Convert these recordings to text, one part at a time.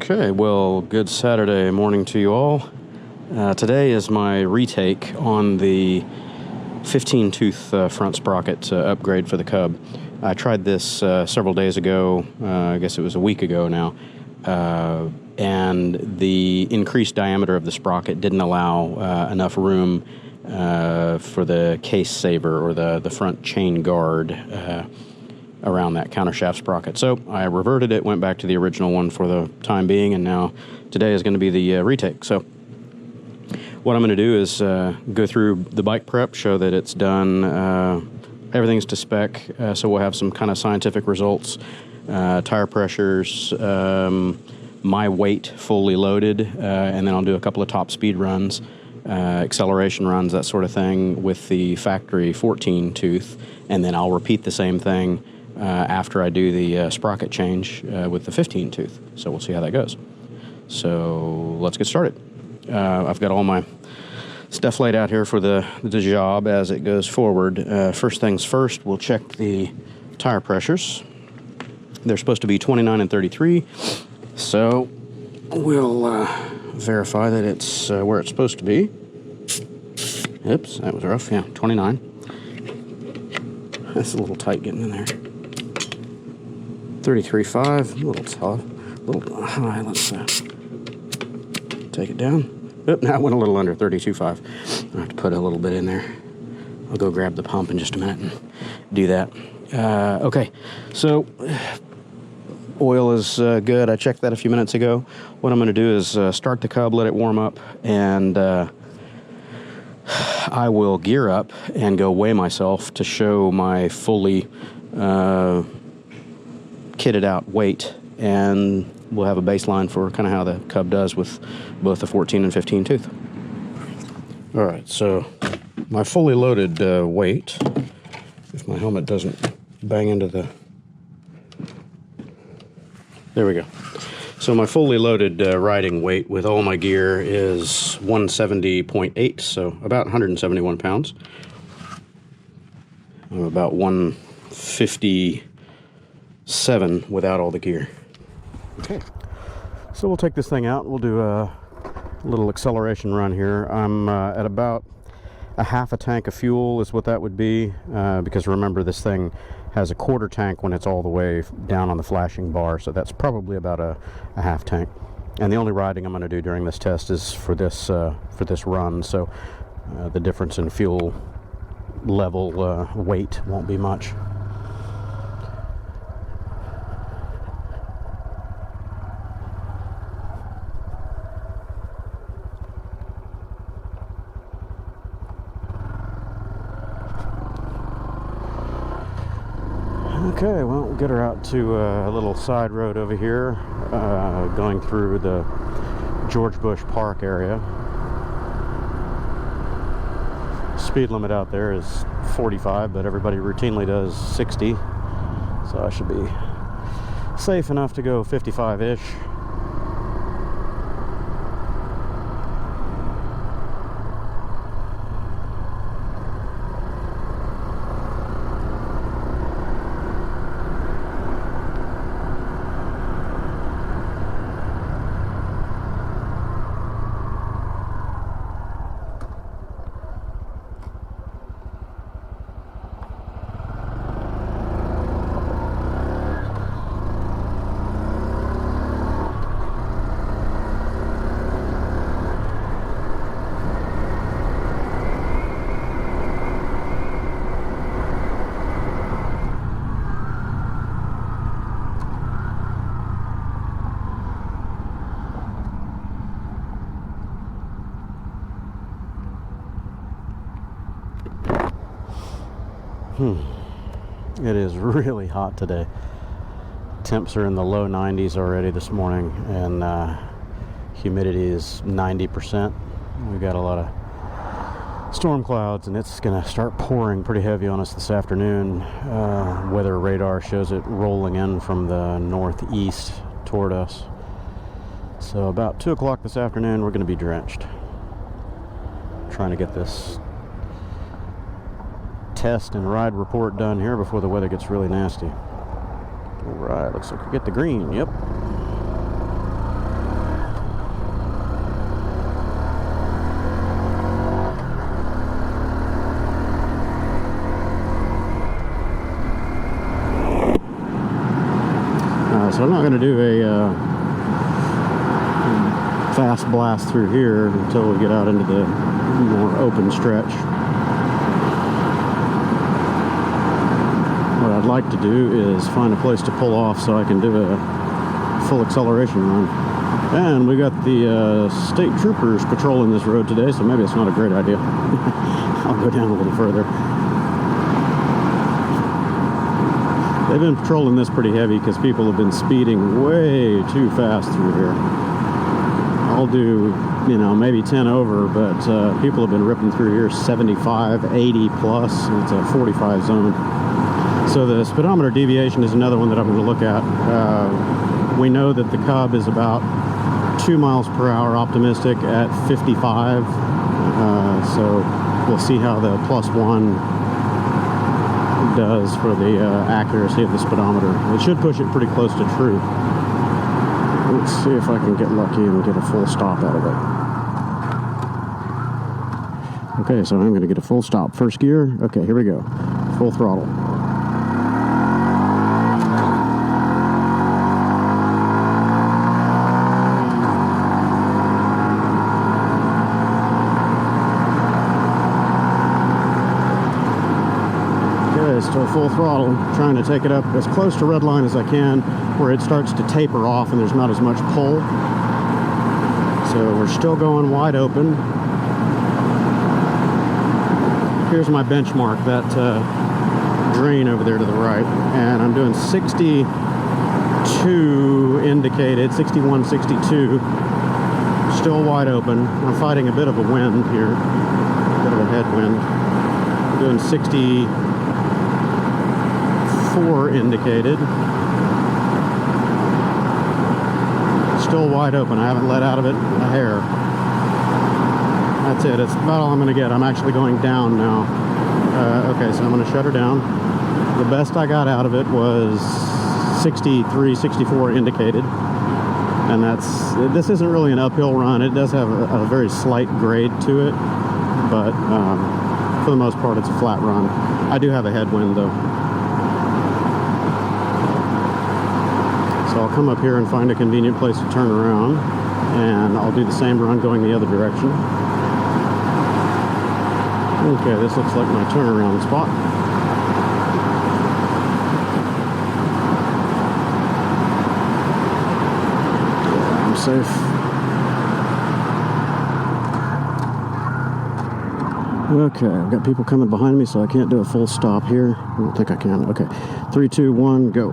Okay, well, good Saturday morning to you all. Today is my retake on the 15-tooth front sprocket upgrade for the Cub. I tried this several days ago, I guess it was a week ago now, and the increased diameter of the sprocket didn't allow enough room for the case saver or the front chain guard around that countershaft sprocket. So I reverted it, went back to the original one for the time being, and now today is going to be the retake. So what I'm going to do is go through the bike prep, show that it's done, everything's to spec, so we'll have some kind of scientific results, tire pressures, my weight fully loaded, and then I'll do a couple of top speed runs, acceleration runs, that sort of thing with the factory 14 tooth, and then I'll repeat the same thing after I do the sprocket change with the 15 tooth. So we'll see how that goes. So let's get started. I've got all my stuff laid out here for the job as it goes forward. First things first, we'll check the tire pressures. They're supposed to be 29 and 33, so we'll verify that it's where it's supposed to be. Oops, that was rough. Yeah, 29. That's a little tight getting in there. 33.5, a little tough, a little high. Let's take it down. Oop, now it went a little under 32.5. I have to put a little bit in there. I'll go grab the pump in just a minute and do that. Okay, so oil is good. I checked that a few minutes ago. What I'm going to do is start the Cub, let it warm up, and I will gear up and go weigh myself to show my fully kitted out weight, and we'll have a baseline for kind of how the Cub does with both the 14 and 15 tooth. All right, so my fully loaded weight, if my helmet doesn't bang into the... There we go. So my fully loaded riding weight with all my gear is 170.8, so about 171 pounds. I'm about 157 without all the gear. Okay, so we'll take this thing out. We'll do a little acceleration run here. I'm at about a half a tank of fuel is what that would be, because remember, this thing has a quarter tank when it's all the way down on the flashing bar, so that's probably about a half tank. And the only riding I'm going to do during this test is for this run, so the difference in fuel level weight won't be much. Okay, well, we'll get her out to a little side road over here, going through the George Bush Park area. Speed limit out there is 45, but everybody routinely does 60, so I should be safe enough to go 55-ish. It is really hot today. Temps are in the low 90s already this morning, and humidity is 90%. We've got a lot of storm clouds, and it's going to start pouring pretty heavy on us this afternoon. Weather radar shows it rolling in from the northeast toward us. So about 2 o'clock this afternoon, we're going to be drenched. Trying to get this test and ride report done here before the weather gets really nasty. All right, looks like we get the green. Yep. so I'm not going to do a fast blast through here until we get out into the more open stretch. What I'd like to do is find a place to pull off so I can do a full acceleration run. And we got the state troopers patrolling this road today, so maybe it's not a great idea. I'll go down a little further. They've been patrolling this pretty heavy because people have been speeding way too fast through here. I'll do, you know, maybe 10 over, but people have been ripping through here 75, 80 plus. It's a 45 zone. So the speedometer deviation is another one that I'm going to look at. We know that the Cub is about 2 miles per hour optimistic at 55. So we'll see how the +1 does for the accuracy of the speedometer. It should push it pretty close to true. Let's see if I can get lucky and get a full stop out of it. Okay, so I'm going to get a full stop. First gear. Okay, here we go. Full throttle. Still full throttle, trying to take it up as close to red line as I can, where it starts to taper off and there's not as much pull. So we're still going wide open. Here's my benchmark, that drain over there to the right, and I'm doing 62 indicated, 61, 62, still wide open. I'm fighting a bit of a wind here, a bit of a headwind. I'm doing 64 indicated. Still wide open. I haven't let out of it a hair. That's it. It's about all I'm going to get. I'm actually going down now. Okay, so I'm going to shut her down. The best I got out of it was 63, 64 indicated. And this isn't really an uphill run. It does have a very slight grade to it, but for the most part it's a flat run. I do have a headwind though. So I'll come up here and find a convenient place to turn around, and I'll do the same run going the other direction. Okay, this looks like my turnaround spot. Yeah, I'm safe. Okay, I've got people coming behind me, so I can't do a full stop here. I don't think I can. Okay, 3, 2, 1, go.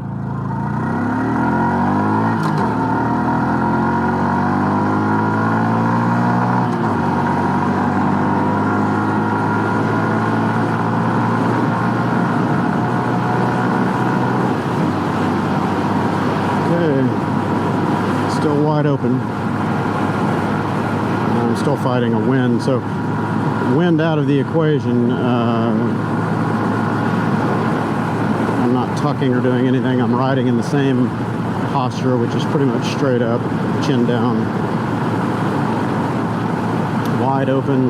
Open. I'm still fighting a wind, so wind out of the equation. I'm not tucking or doing anything. I'm riding in the same posture, which is pretty much straight up, chin down, wide open.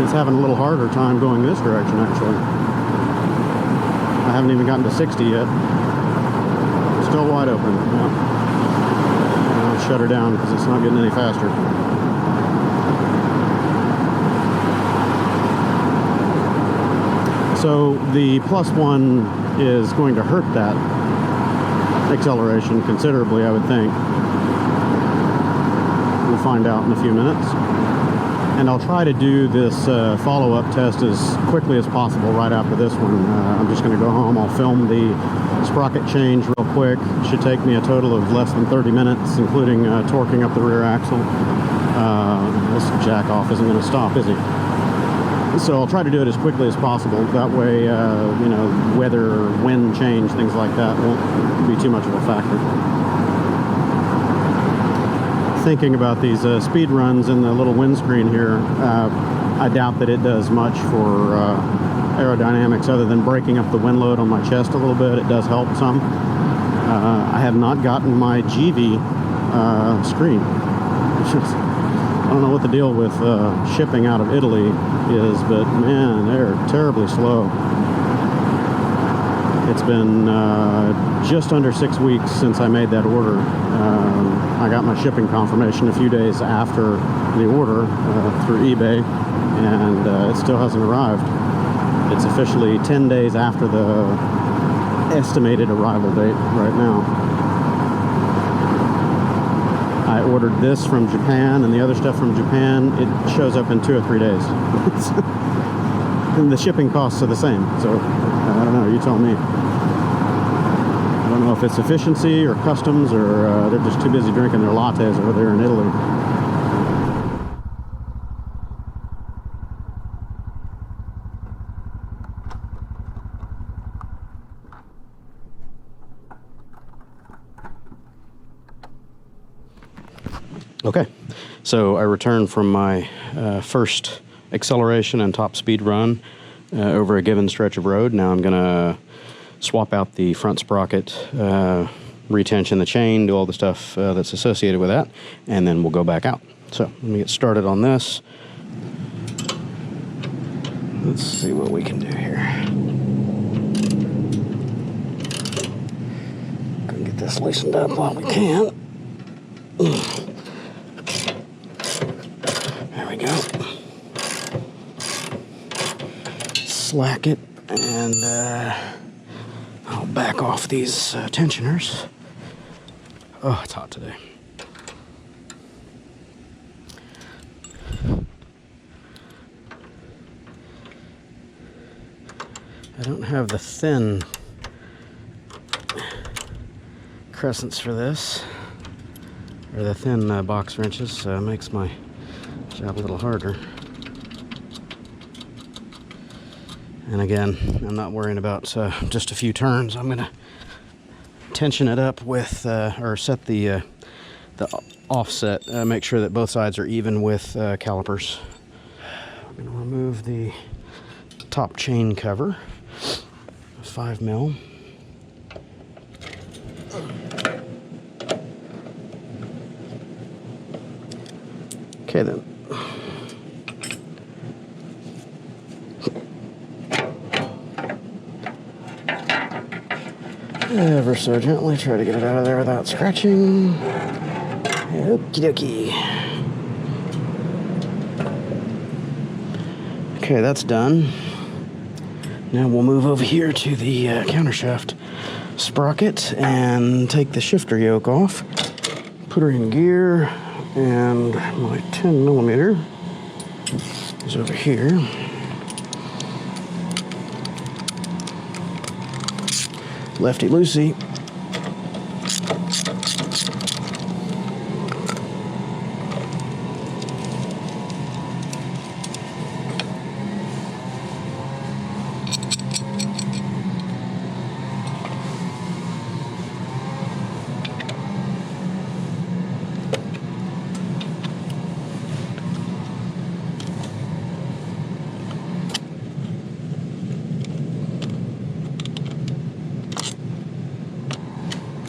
It's having a little harder time going this direction, actually. I haven't even gotten to 60 yet. Still wide open. Yeah. Shut her down because it's not getting any faster. So the +1 is going to hurt that acceleration considerably, I would think. We'll find out in a few minutes. And I'll try to do this follow-up test as quickly as possible right after this one. I'm just going to go home. I'll film the sprocket change real quick. It should take me a total of less than 30 minutes, including torquing up the rear axle. This jack-off isn't going to stop, is he? So I'll try to do it as quickly as possible. That way, you know, weather, wind change, things like that won't be too much of a factor. Thinking about these speed runs in the little windscreen here, I doubt that it does much for aerodynamics other than breaking up the wind load on my chest a little bit. It does help some. I have not gotten my Givi screen. I don't know what the deal with shipping out of Italy is, but man, they're terribly slow. It's been just under 6 weeks since I made that order. I got my shipping confirmation a few days after the order through eBay, and it still hasn't arrived. It's officially 10 days after the estimated arrival date right now. I ordered this from Japan, and the other stuff from Japan, it shows up in 2 or 3 days. And the shipping costs are the same, so I don't know, you tell me. I don't know if it's efficiency or customs, or they're just too busy drinking their lattes over there in Italy. Okay, so I returned from my first acceleration and top speed run over a given stretch of road. Now I'm going to swap out the front sprocket, retension the chain, do all the stuff that's associated with that, and then we'll go back out. So let me get started on this. Let's see what we can do here. Gonna get this loosened up while we can. There we go. Slack it, and I'll back off these tensioners. Oh, it's hot today. I don't have the thin crescents for this, or the thin box wrenches, so it makes my job a little harder. And again, I'm not worrying about just a few turns. I'm going to tension it up with, or set the offset, make sure that both sides are even with calipers. I'm going to remove the top chain cover, 5 mil. Okay then. Ever so gently try to get it out of there without scratching. Okie dokie. Okay, that's done. Now we'll move over here to the countershaft sprocket and take the shifter yoke off. Put her in gear, and my 10 millimeter is over here. Lefty loosey.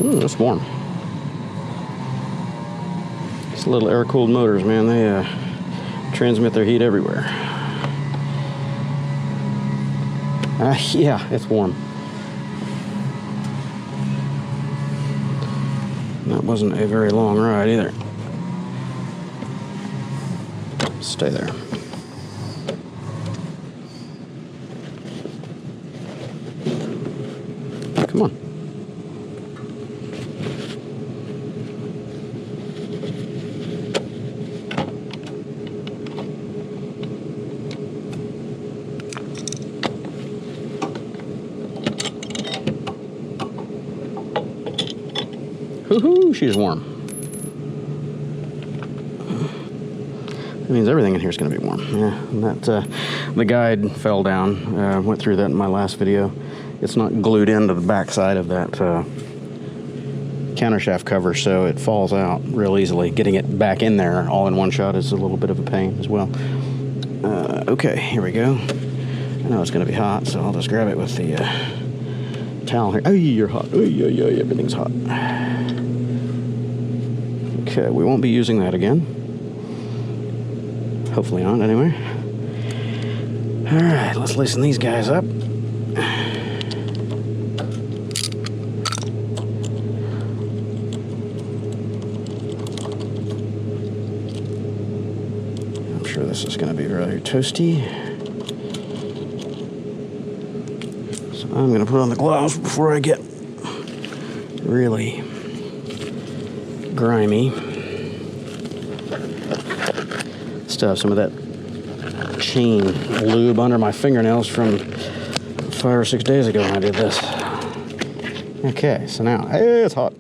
Ooh, it's warm. These little air-cooled motors, man, they transmit their heat everywhere. Yeah, it's warm. That wasn't a very long ride either. Stay there. Come on. Woohoo, she's warm. That means everything in here is going to be warm. Yeah, and that the guide fell down. Went through that in my last video. It's not glued into the back side of that countershaft cover, so it falls out real easily. Getting it back in there all in one shot is a little bit of a pain as well. Okay, here we go. I know it's going to be hot, so I'll just grab it with the towel here. Oh, you're hot. Oh, yeah, everything's hot. Okay, we won't be using that again. Hopefully not, anyway. All right, let's loosen these guys up. sure this is going to be very toasty. So I'm going to put on the gloves before I get really grimy. Still have some of that chain lube under my fingernails from 5 or 6 days ago when I did this. Okay, so now, it's hot.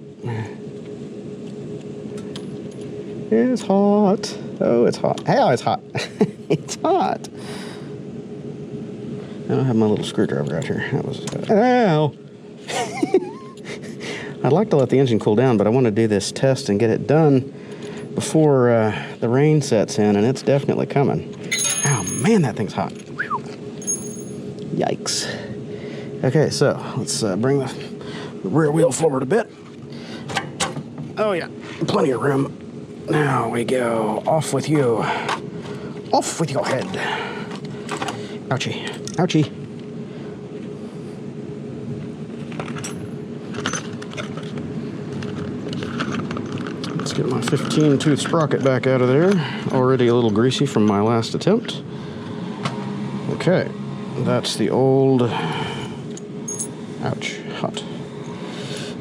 It's hot. Oh, it's hot. Hey, it's hot. It's hot. I don't have my little screwdriver out here. That was, ow. I'd like to let the engine cool down, but I want to do this test and get it done before the rain sets in, and it's definitely coming. Oh, man, that thing's hot. Yikes. Okay, so let's bring the rear wheel forward a bit. Oh, yeah, plenty of room. Now we go. Off with you. Off with your head. Ouchie. Ouchie. Let's get my 15-tooth sprocket back out of there. Already a little greasy from my last attempt. Okay. That's the old... Ouch. Hot.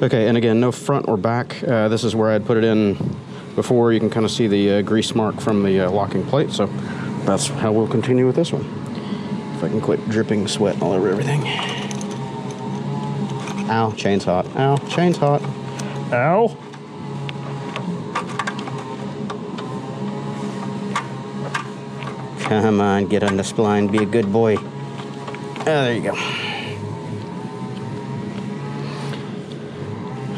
Okay, and again, no front or back. This is where I'd put it in before. You can kind of see the grease mark from the locking plate, so that's how we'll continue with this one. If I can quit dripping sweat all over everything. Ow, chain's hot. Ow, chain's hot. Ow! Come on, get on the spline, be a good boy. Oh, there you go.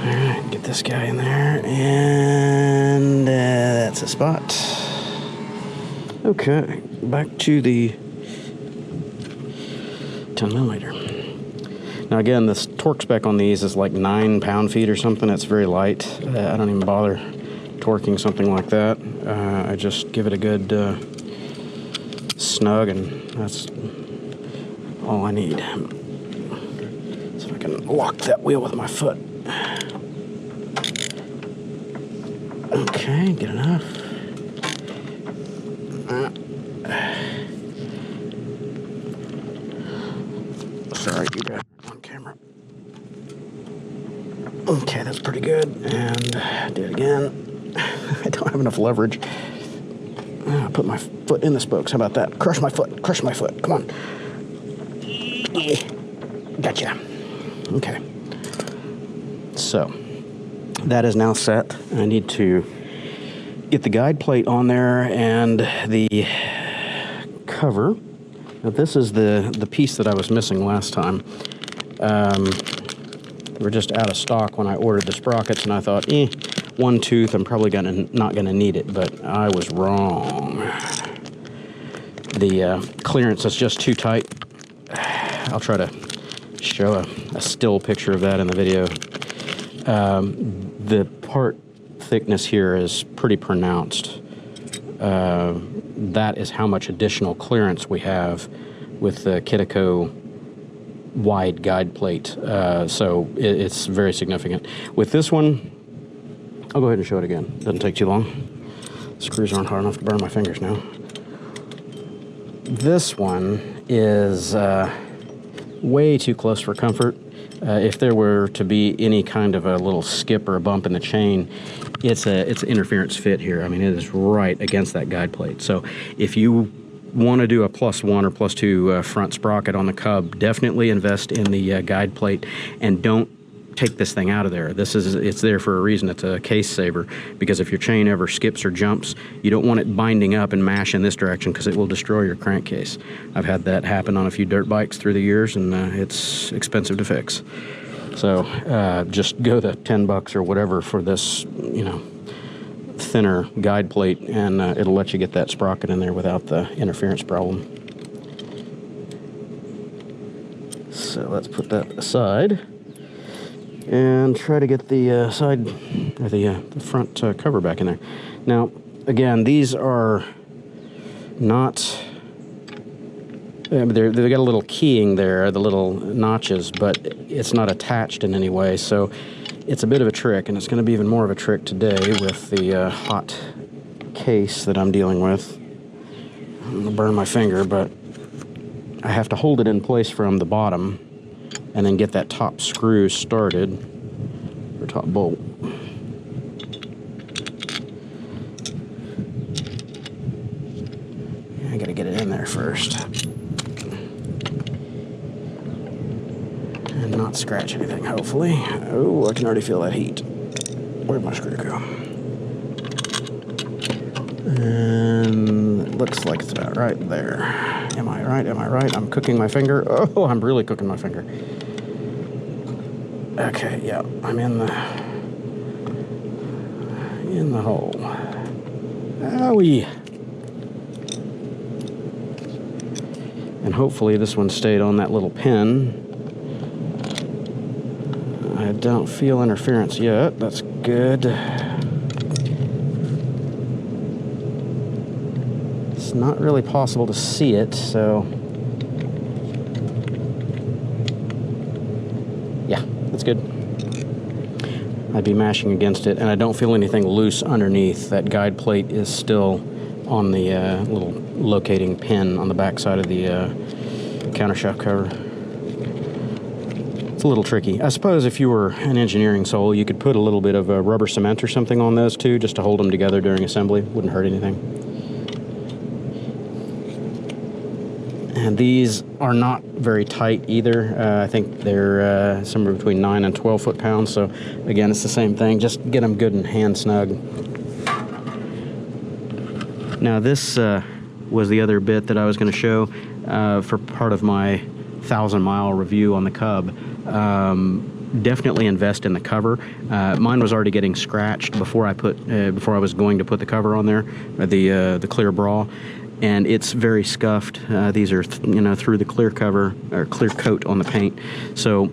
Alright, get this guy in there, and that's a spot. Okay, back to the 10mm. Now again, this torque spec on these is like 9 pound-feet or something. It's very light. I don't even bother torquing something like that. I just give it a good snug, and that's all I need. So I can lock that wheel with my foot. Okay, good enough. Sorry, you got it on camera. Okay, that's pretty good. And do it again. I don't have enough leverage. I'll put my foot in the spokes. How about that? Crush my foot. Crush my foot. Come on. Gotcha. Okay. So, that is now set. I need to get the guide plate on there and the cover. Now, this is the piece that I was missing last time. We're just out of stock when I ordered the sprockets, and I thought, one tooth, I'm probably not gonna need it, but I was wrong. The clearance is just too tight. I'll try to show a still picture of that in the video. The part thickness here is pretty pronounced. That is how much additional clearance we have with the Kitaco wide guide plate. So it's very significant. With this one, I'll go ahead and show it again. Doesn't take too long. Screws aren't hard enough to burn my fingers now. This one is way too close for comfort. If there were to be any kind of a little skip or a bump in the chain, it's an interference fit here. I mean, it is right against that guide plate. So if you want to do a +1 or +2 front sprocket on the Cub, definitely invest in the guide plate, and don't take this thing out of there. It's there for a reason. It's a case saver, because if your chain ever skips or jumps, you don't want it binding up and mash in this direction, because it will destroy your crankcase. I've had that happen on a few dirt bikes through the years, and it's expensive to fix. So just go the $10 or whatever for this, thinner guide plate, and it'll let you get that sprocket in there without the interference problem. So let's put that aside and try to get the side, or the front cover back in there. Now, again, these are not, they've got a little keying there, the little notches, but it's not attached in any way, so it's a bit of a trick, and it's going to be even more of a trick today with the hot case that I'm dealing with. I'm gonna burn my finger, but I have to hold it in place from the bottom and then get that top screw started, or top bolt. I gotta get it in there first and not scratch anything, hopefully. Oh, I can already feel that heat. Where'd my screw go? And it looks like it's about right there. Am I right? Am I right? I'm cooking my finger. Oh, I'm really cooking my finger. Okay, yeah, I'm in the hole. Owie. And hopefully this one stayed on that little pin. I don't feel interference yet. That's good. It's not really possible to see it, so yeah, that's good. I'd be mashing against it, and I don't feel anything loose underneath. That guide plate is still on the little locating pin on the back side of the countershaft cover. It's a little tricky. I suppose if you were an engineering soul, you could put a little bit of rubber cement or something on those too, just to hold them together during assembly. Wouldn't hurt anything. And these are not very tight either. I think they're somewhere between 9 and 12 foot-pounds. So again, it's the same thing. Just get them good and hand snug. Now this was the other bit that I was going to show for part of my 1,000-mile review on the Cub. Definitely invest in the cover. Mine was already getting scratched before I was going to put the cover on there, the clear bra, and it's very scuffed. These are through the clear cover or clear coat on the paint. So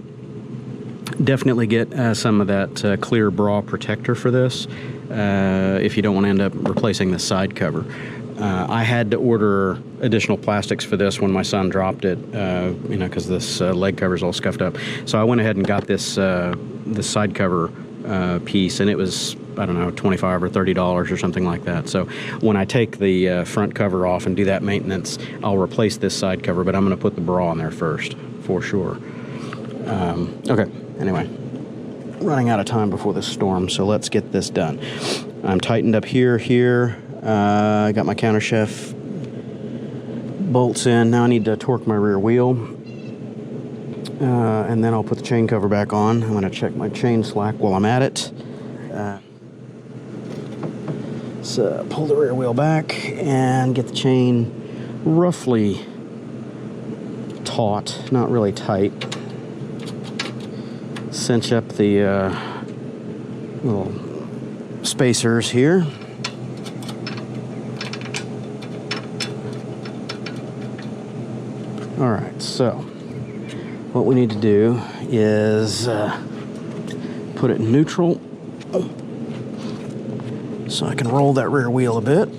definitely get some of that clear bra protector for this if you don't want to end up replacing the side cover. I had to order additional plastics for this when my son dropped it, because this leg cover is all scuffed up. So I went ahead and got this side cover piece, and it was, I don't know, $25 or $30 or something like that. So when I take the front cover off and do that maintenance, I'll replace this side cover, but I'm going to put the bra on there first, for sure. Okay, anyway, running out of time before this storm, so let's get this done. I'm tightened up here. I got my countershaft bolts in. Now I need to torque my rear wheel. And then I'll put the chain cover back on. I'm going to check my chain slack while I'm at it. So pull the rear wheel back and get the chain roughly taut, not really tight. Cinch up the little spacers here. All right, so what we need to do is put it in neutral so I can roll that rear wheel a bit.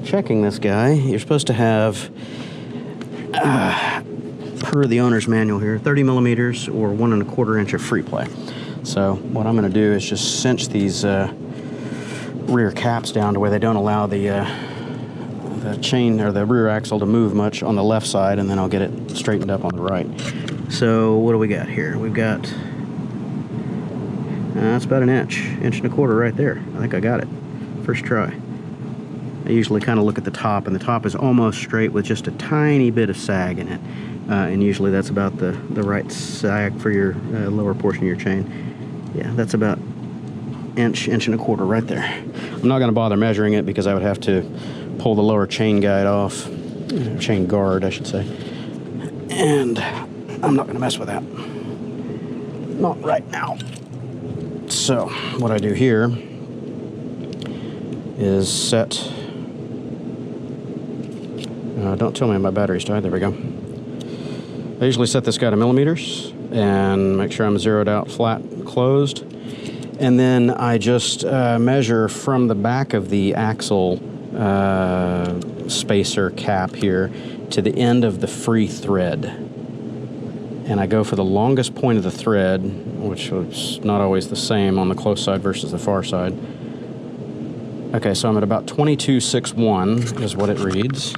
Checking this guy, you're supposed to have, per the owner's manual here, 30 millimeters or 1 1/4 inch of free play. So what I'm going to do is just cinch these rear caps down to where they don't allow the chain or the rear axle to move much on the left side, and then I'll get it straightened up on the right. So what do we got here? We've got, that's about an inch and 1/4 right there. I think I got it. First try. I usually kind of look at the top, and the top is almost straight with just a tiny bit of sag in it. And usually that's about the right sag for your lower portion of your chain. Yeah, that's about inch and 1/4 right there. I'm not going to bother measuring it because I would have to pull the lower chain guide off, chain guard I should say, and I'm not going to mess with that, not right now. So what I do here is set, don't tell me my battery's died, there we go. I usually set this guy to millimeters and make sure I'm zeroed out flat closed. And then I just measure from the back of the axle spacer cap here to the end of the free thread. and I go for the longest point of the thread, which was not always the same on the close side versus the far side. Okay, so I'm at about 22.61 is what it reads.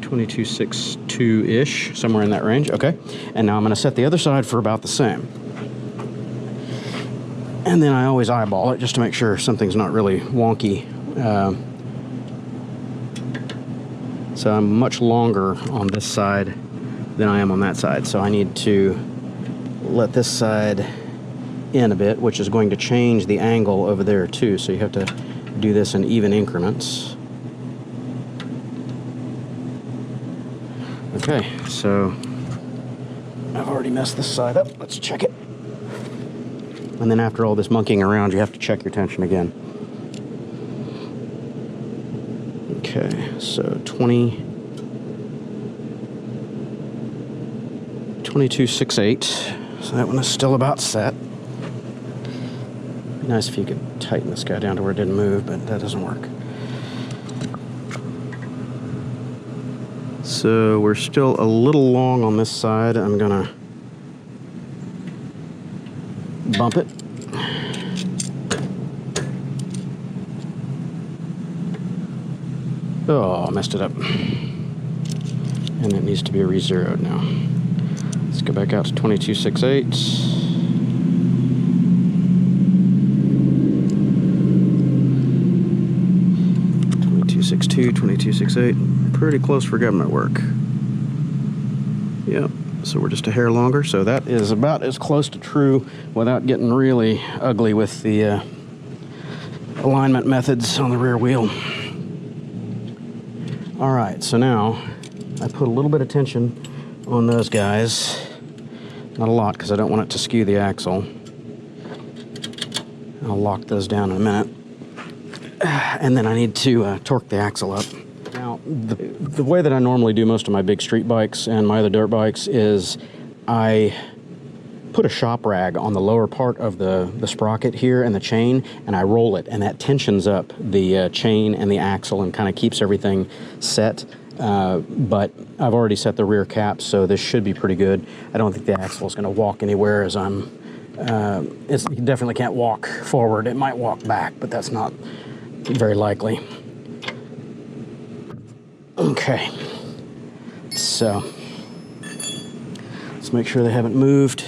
22.62-ish, somewhere in that range. Okay, and now I'm going to set the other side for about the same. And then I always eyeball it just to make sure something's not really wonky. So I'm much longer on this side than I am on that side. So I need to let this side in a bit, which is going to change the angle over there too. So you have to do this in even increments. Okay, so I've already messed this side up. Let's check it. And then after all this monkeying around, you have to check your tension again. Okay, so 22.68. So that one is still about set. Be nice if you could tighten this guy down to where it didn't move, but that doesn't work. So we're still a little long on this side. I'm gonna bump it. Oh, I messed it up. And it needs to be re-zeroed now. Let's go back out to 22.68. 22.62, 22.68. Pretty close for government work. Yep. So we're just a hair longer. So that is about as close to true without getting really ugly with the alignment methods on the rear wheel. All right, so now I put a little bit of tension on those guys. Not a lot, because I don't want it to skew the axle. I'll lock those down in a minute. And then I need to torque the axle up. Now, the way that I normally do most of my big street bikes and my other dirt bikes is I put a shop rag on the lower part of the sprocket here and the chain, and I roll it, and that tensions up the chain and the axle and kind of keeps everything set. But I've already set the rear cap, so this should be pretty good. I don't think the axle is going to walk anywhere as I'm... it definitely can't walk forward. It might walk back, but that's not very likely. Okay, so let's make sure they haven't moved,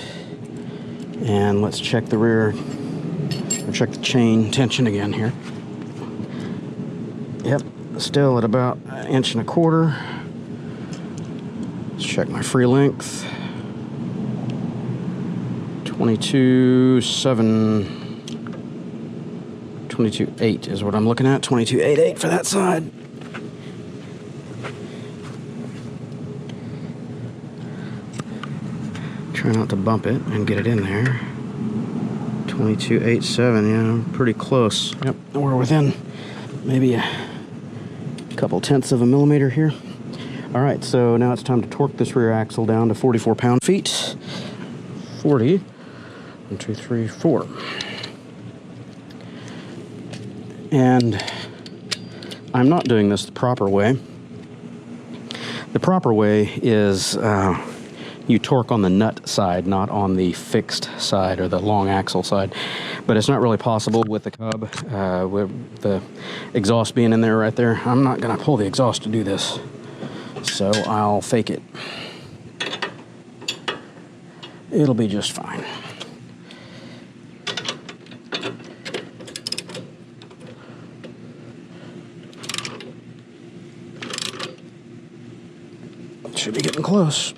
and let's check the rear, or check the chain tension again here. Yep, still at about 1.25 inches. Let's check my free length. 22.7, 22.8 is what I'm looking at. 22.88 for that side. Try not to bump it and get it in there. 22.87, yeah, pretty close. Yep, we're within maybe a couple tenths of a millimeter here. All right, so now it's time to torque this rear axle down to 44 pound-feet. 40. 1, 2, 3, 4. And I'm not doing this the proper way. The proper way is you torque on the nut side, not on the fixed side or the long axle side. But it's not really possible with the Cub, with the exhaust being in there right there. I'm not going to pull the exhaust to do this, so I'll fake it. It'll be just fine. Should be getting close.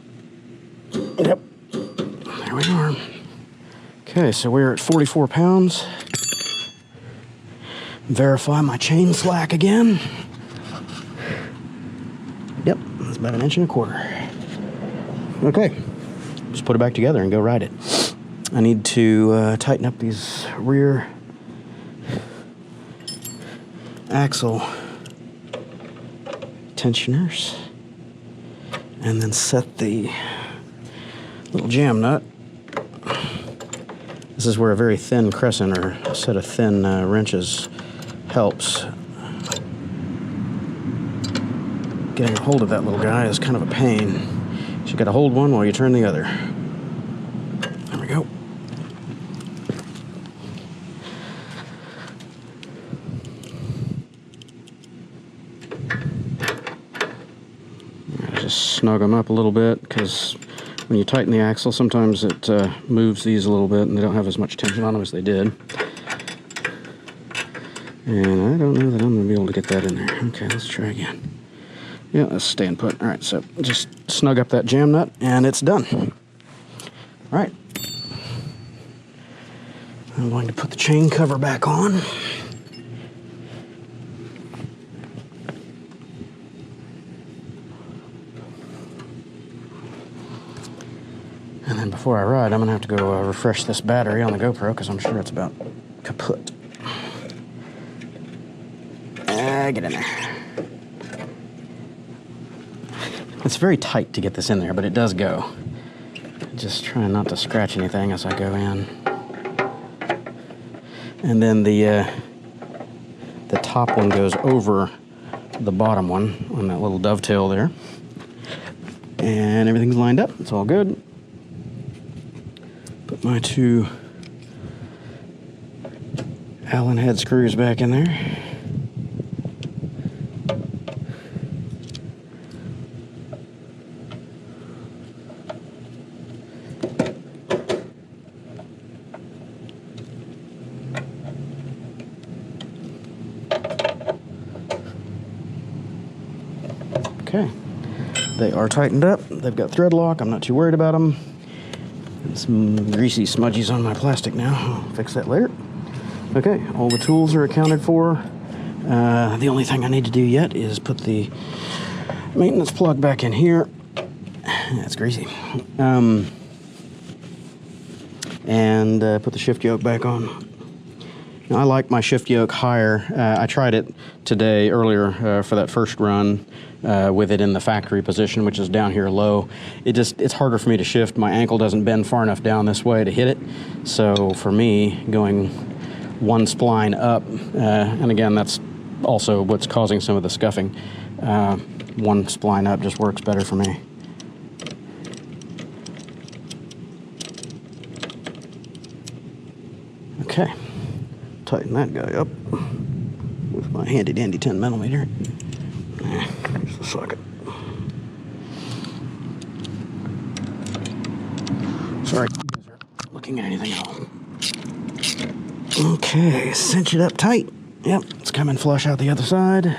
Yep. There we are. Okay, so we're at 44 pounds. Verify my chain slack again. Yep, that's about 1.25 inches. Okay, just put it back together and go ride it. I need to tighten up these rear axle tensioners, and then set the little jam nut. This is where a very thin crescent or a set of thin wrenches helps. Getting a hold of that little guy is kind of a pain. So you got to hold one while you turn the other. There we go. Just snug them up a little bit, because when you tighten the axle, sometimes it moves these a little bit and they don't have as much tension on them as they did. And I don't know that I'm going to be able to get that in there. Okay, let's try again. Yeah, let's stay put. All right, so just snug up that jam nut and it's done. All right. I'm going to put the chain cover back on. And then before I ride, I'm going to have to go refresh this battery on the GoPro, because I'm sure it's about kaput. Get in there. It's very tight to get this in there, but it does go. Just trying not to scratch anything as I go in. And then the top one goes over the bottom one on that little dovetail there. And everything's lined up. It's all good. Put my 2 Allen head screws back in there. Okay, they are tightened up. They've got thread lock. I'm not too worried about them. And some greasy smudgies on my plastic now. I'll fix that later. Okay, all the tools are accounted for. The only thing I need to do yet is put the maintenance plug back in here. That's greasy. And put the shift yoke back on. Now, I like my shift yoke higher. I tried it today earlier for that first run with it in the factory position, which is down here low. It's harder for me to shift. My ankle doesn't bend far enough down this way to hit it. So for me, going 1 spline up, and again, that's also what's causing some of the scuffing. 1 spline up just works better for me. Okay. Tighten that guy up with my handy dandy 10mm. Here's the socket. Sorry, you guys are looking at anything at all. Okay, cinch it up tight. Yep, it's coming flush out the other side.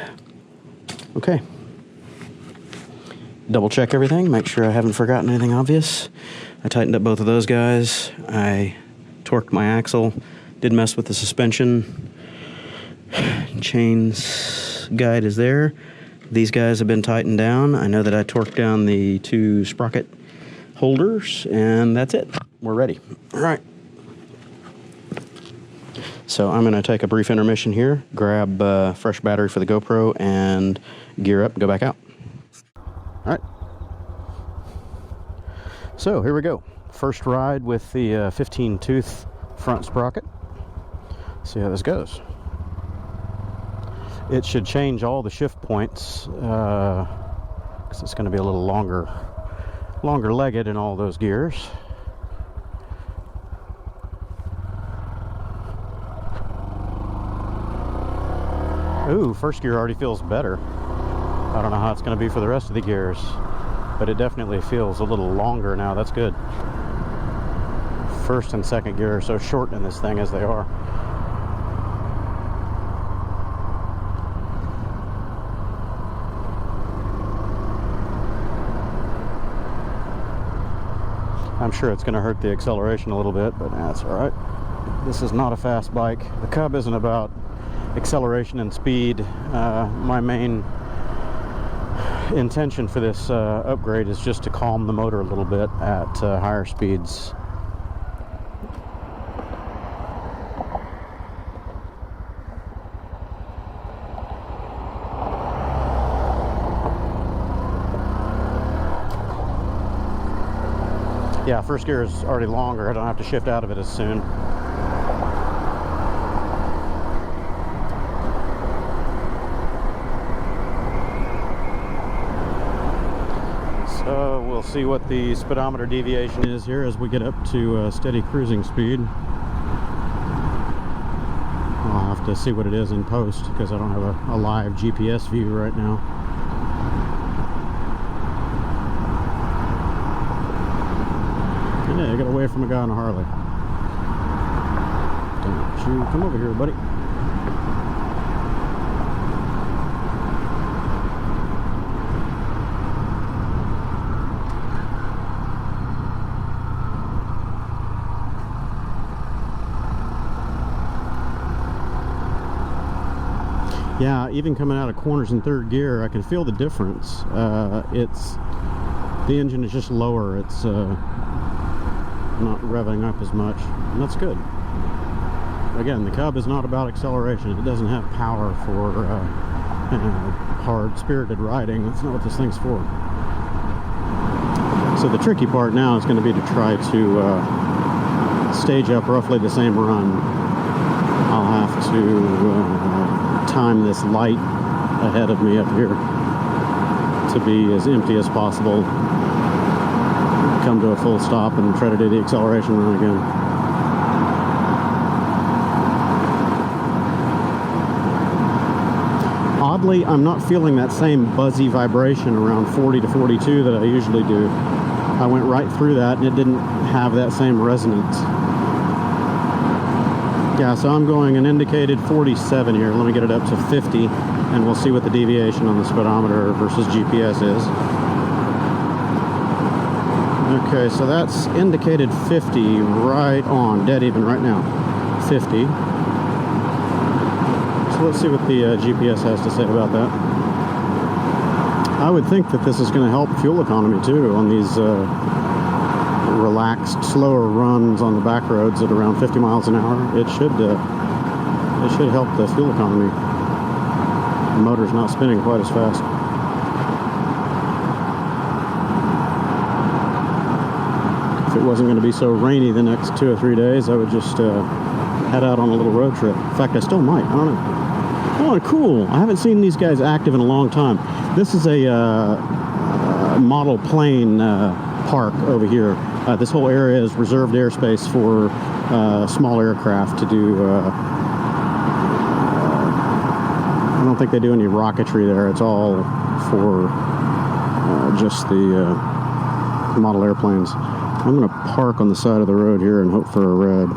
Okay. Double check everything, make sure I haven't forgotten anything obvious. I tightened up both of those guys. I torqued my axle. Did mess with the suspension. Chains guide is there. These guys have been tightened down. I know that I torqued down the 2 sprocket holders, and that's it. We're ready. All right. So I'm going to take a brief intermission here, grab a fresh battery for the GoPro, and gear up and go back out. All right. So here we go. First ride with the 15-tooth front sprocket. See how this goes. It should change all the shift points because it's going to be a little longer legged in all those gears. Ooh, first gear already feels better. I don't know how it's going to be for the rest of the gears, but it definitely feels a little longer now. That's good. First and second gear are so short in this thing as they are. I'm sure it's going to hurt the acceleration a little bit, but that's all right. This is not a fast bike. The Cub isn't about acceleration and speed. My main intention for this upgrade is just to calm the motor a little bit at higher speeds. Yeah, first gear is already longer. I don't have to shift out of it as soon. So We'll see what the speedometer deviation is here as we get up to steady cruising speed. I'll have to see what it is in post because I don't have a live GPS view right now. Yeah, I got away from a guy on a Harley. Don't you come over here, buddy. Yeah, even coming out of corners in third gear, I can feel the difference. The engine is just lower. It's not revving up as much, and that's good. Again, the Cub is not about acceleration. It doesn't have power for hard, spirited riding. That's not what this thing's for. So the tricky part now is going to be to try to stage up roughly the same run. I'll have to time this light ahead of me up here to be as empty as possible, come to a full stop and try to do the acceleration run again. Oddly, I'm not feeling that same buzzy vibration around 40 to 42 that I usually do. I went right through that and it didn't have that same resonance. Yeah, so I'm going an indicated 47 here. Let me get it up to 50 and we'll see what the deviation on the speedometer versus GPS is. Okay, so that's indicated 50 right on, dead even right now. 50. So let's see what the GPS has to say about that. I would think that this is going to help fuel economy too on these relaxed, slower runs on the back roads at around 50 miles an hour. It should help the fuel economy. The motor's not spinning quite as fast. If it wasn't going to be so rainy the next 2 or 3 days, I would just head out on a little road trip. In fact, I still might. I don't know. Oh, cool. I haven't seen these guys active in a long time. This is a model plane park over here. This whole area is reserved airspace for small aircraft to do. I don't think they do any rocketry there. It's all for just the model airplanes. I'm going to park on the side of the road here and hope for a red.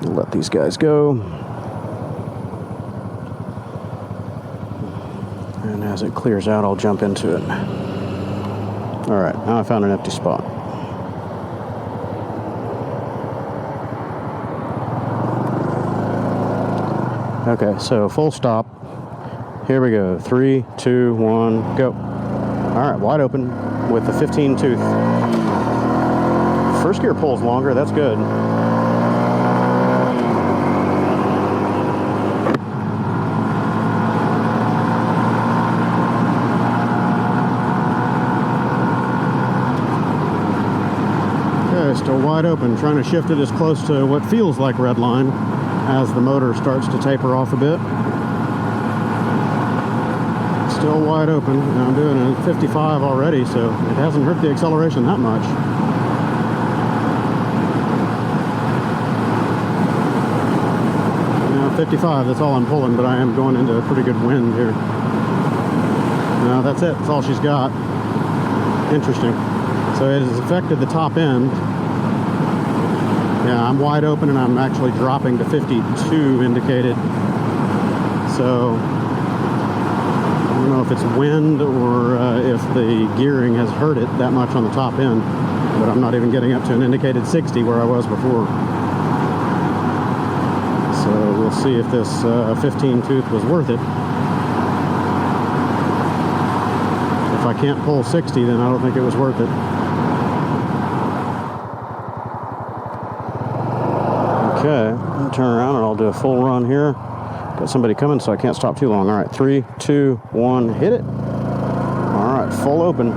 Let these guys go. And as it clears out, I'll jump into it. All right, now I found an empty spot. Okay, so full stop. Here we go. 3, 2, 1, go. All right, wide open with the 15 tooth. First gear pulls longer, that's good. Still wide open, trying to shift it as close to what feels like red line as the motor starts to taper off a bit. Still wide open. Now I'm doing a 55 already, so it hasn't hurt the acceleration that much. Now 55, that's all I'm pulling, but I am going into a pretty good wind here. No, that's it. That's all she's got. Interesting. So it has affected the top end. Yeah, I'm wide open and I'm actually dropping to 52 indicated. So I don't know if it's wind or if the gearing has hurt it that much on the top end, but I'm not even getting up to an indicated 60 where I was before. So we'll see if this 15 tooth was worth it. If I can't pull 60, then I don't think it was worth it. Okay, I'll turn around and I'll do a full run here. Got somebody coming, so I can't stop too long. All right, 3, 2, 1, hit it. All right, full open.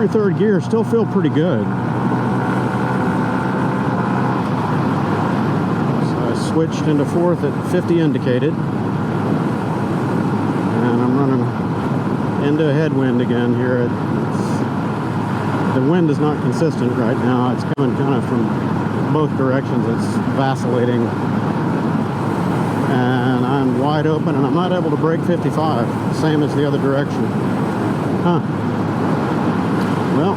through third gear still feel pretty good. So I switched into fourth at 50 indicated. And I'm running into a headwind again here. The wind is not consistent right now. It's coming kind of from both directions. It's vacillating. And I'm wide open and I'm not able to brake 55, same as the other direction. Huh. Well,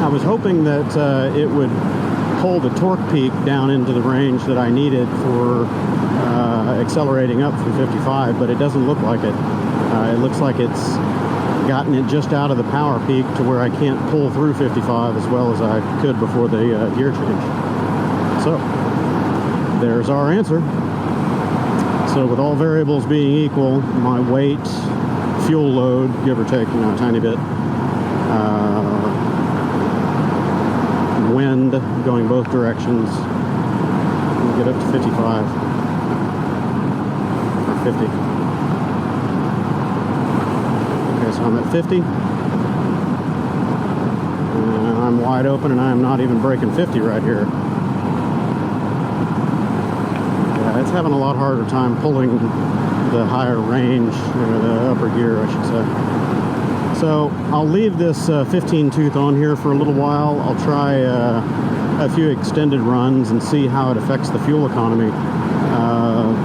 I was hoping that it would pull the torque peak down into the range that I needed for accelerating up from 55, but it doesn't look like it. It looks like it's gotten it just out of the power peak to where I can't pull through 55 as well as I could before the gear change. So, there's our answer. So with all variables being equal, my weight, fuel load, give or take, you know, a tiny bit, wind going both directions, we'll get up to 55, or 50. Okay, so I'm at 50. I'm wide open and I'm not even braking 50 right here. It's having a lot harder time pulling the higher range, or the upper gear, I should say. So I'll leave this 15 tooth on here for a little while. I'll try a few extended runs and see how it affects the fuel economy.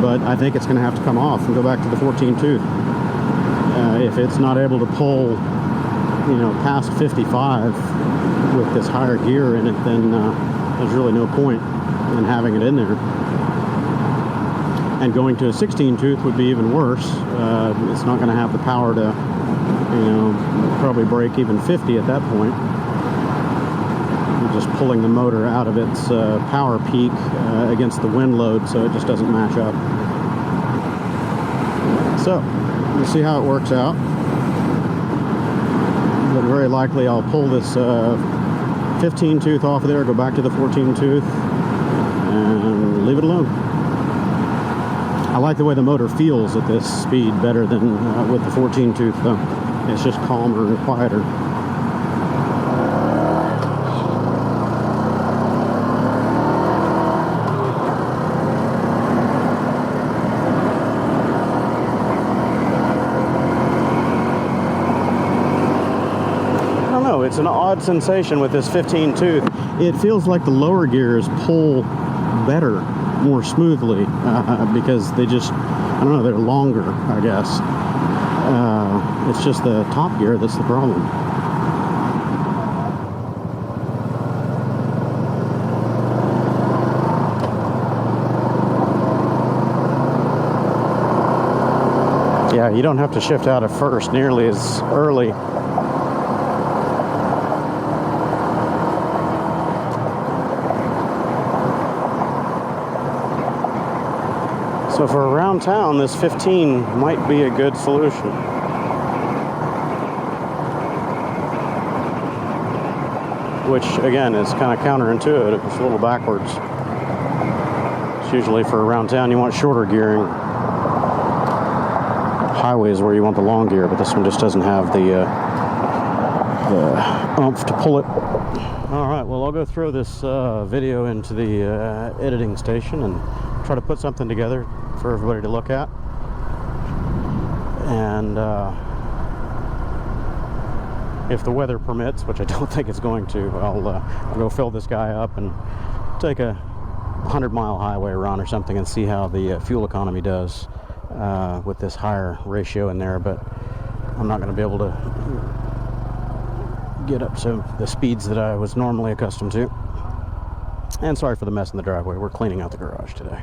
But I think it's going to have to come off and go back to the 14 tooth. If it's not able to pull, you know, past 55 with this higher gear in it, then there's really no point in having it in there. And going to a 16 tooth would be even worse. It's not going to have the power to, you know, probably break even 50 at that point. You're just pulling the motor out of its power peak against the wind load, so it just doesn't match up. So, we'll see how it works out. But very likely I'll pull this 15 tooth off of there, go back to the 14 tooth, and leave it alone. I like the way the motor feels at this speed better than with the 14 tooth though. It's just calmer and quieter. I don't know, it's an odd sensation with this 15 tooth. It feels like the lower gears pull better, more smoothly, because they just, I don't know, they're longer, I guess. It's just the top gear that's the problem. Yeah, you don't have to shift out at first nearly as early. So for around town, this 15 might be a good solution. Which, again, is kind of counterintuitive. It's a little backwards. It's usually for around town, you want shorter gearing. Highways where you want the long gear, but this one just doesn't have the oomph to pull it. All right, well, I'll go throw this video into the editing station and try to put something together for everybody to look at. And if the weather permits, which I don't think it's going to, I'll go fill this guy up and take a 100-mile highway run or something and see how the fuel economy does with this higher ratio in there. But I'm not going to be able to get up to the speeds that I was normally accustomed to. And sorry for the mess in the driveway. We're cleaning out the garage today.